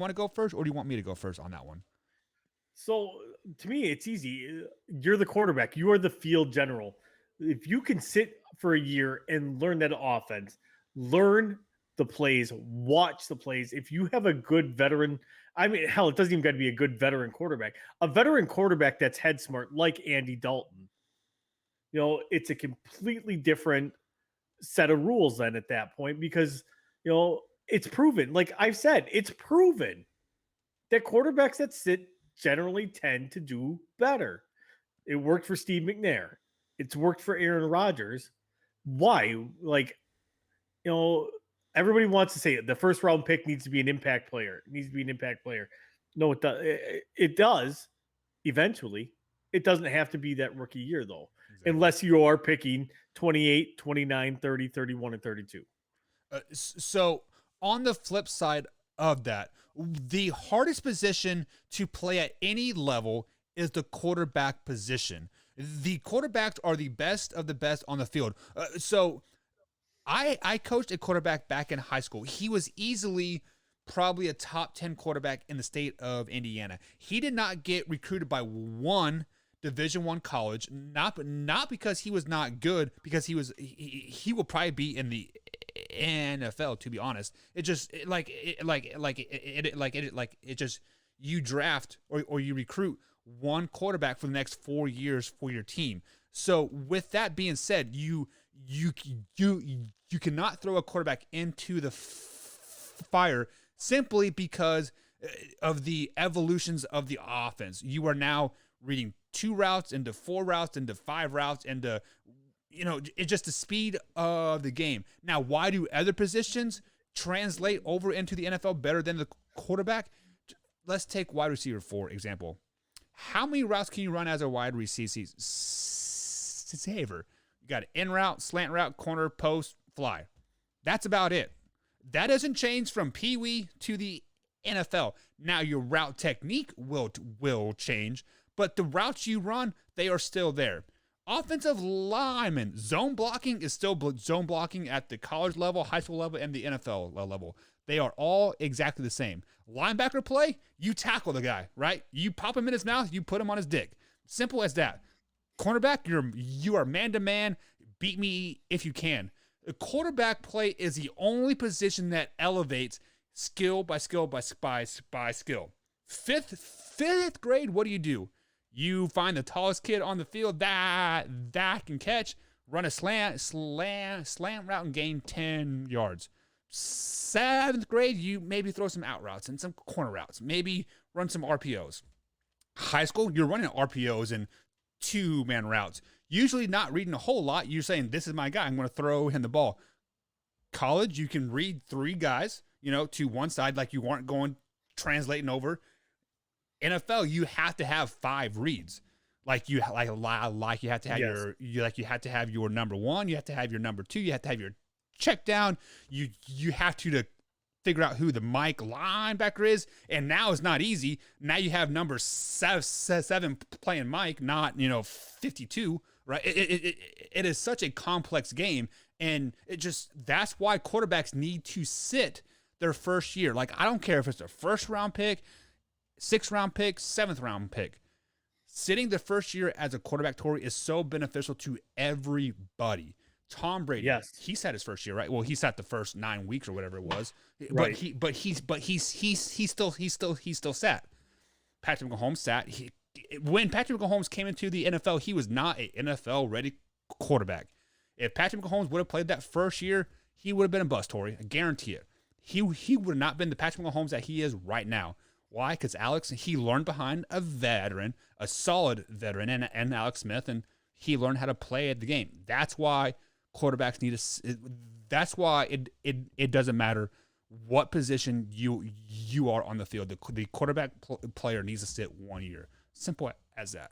Want to go first, or do you want me to go first on that one? So to me, it's easy. You're the quarterback. You are the field general. If you can sit for a year and learn that offense, learn the plays, watch the plays. If you have a good veteran, I mean, hell, it doesn't even got to be a good veteran quarterback. A veteran quarterback that's head smart, like Andy Dalton. It's a completely different set of rules then at that point because it's proven. Like I've said, it's proven that quarterbacks that sit generally tend to do better. It worked for Steve McNair. It's worked for Aaron Rodgers. Why? Like, you know, everybody wants to say it. The first round pick needs to be an impact player. It needs to be an impact player. No, it does. It does eventually. It doesn't have to be that rookie year, though, Exactly. unless you are picking 28, 29, 30, 31, and 32. So on the flip side of that, the hardest position to play at any level is the quarterback position. The quarterbacks are the best of the best on the field. So I coached a quarterback back in high school. He was easily probably a top 10 quarterback in the state of Indiana. He did not get recruited by one Division 1 college, not because he was not good, because he will probably be in the NFL, to be honest. It just it just, you draft or you recruit one quarterback for the next 4 years for your team. So with that being said, you cannot throw a quarterback into the fire simply because of the evolutions of the offense. You are now reading 2 routes into 4 routes into 5 routes into, it's just the speed of the game. Now, why do other positions translate over into the NFL better than the quarterback? Let's take wide receiver, for example. How many routes can you run as a wide receiver? You got an in route, slant route, corner, post, fly. That's about it. That doesn't change from Pee Wee to the NFL. Now, your route technique will change, but the routes you run, they are still there. Offensive linemen, zone blocking is still zone blocking at the college level, high school level, and the NFL level. They are all exactly the same. Linebacker play, you tackle the guy, right? You pop him in his mouth, you put him on his dick. Simple as that. Cornerback, you are man to man. Beat me if you can. The quarterback play is the only position that elevates skill by skill by skill. Fifth grade, what do? You find the tallest kid on the field that can catch, run a slant route and gain 10 yards. 7th grade, you maybe throw some out routes and some corner routes. Maybe run some RPOs. High school, you're running RPOs and 2-man routes. Usually not reading a whole lot. You're saying, this is my guy. I'm going to throw him the ball. College, you can read 3 guys, to one side, like you weren't going translating over. NFL, you have to have 5 reads. Like you have to have Yes. you have to have your number 1, you have to have your number 2, you have to have your check down. You have to figure out who the Mike linebacker is, and now it's not easy. Now you have number 7 playing Mike, not 52, right? It is such a complex game, and that's why quarterbacks need to sit their first year. Like, I don't care if it's their first round pick, 6th round pick, 7th round pick. Sitting the first year as a quarterback, Tori, is so beneficial to everybody. Tom Brady, Yes. he sat his first year, right? Well, he sat the first 9 weeks or whatever it was, Right. he's still sat. Patrick Mahomes sat. When Patrick Mahomes came into the NFL, he was not an NFL ready quarterback. If Patrick Mahomes would have played that first year, he would have been a bust, Tori. I guarantee it. He would have not been the Patrick Mahomes that he is right now. Why? Because Alex, he learned behind a veteran, a solid veteran, and Alex Smith, and he learned how to play at the game. That's why quarterbacks need to. That's why it doesn't matter what position you are on the field. The quarterback player needs to sit 1 year. Simple as that.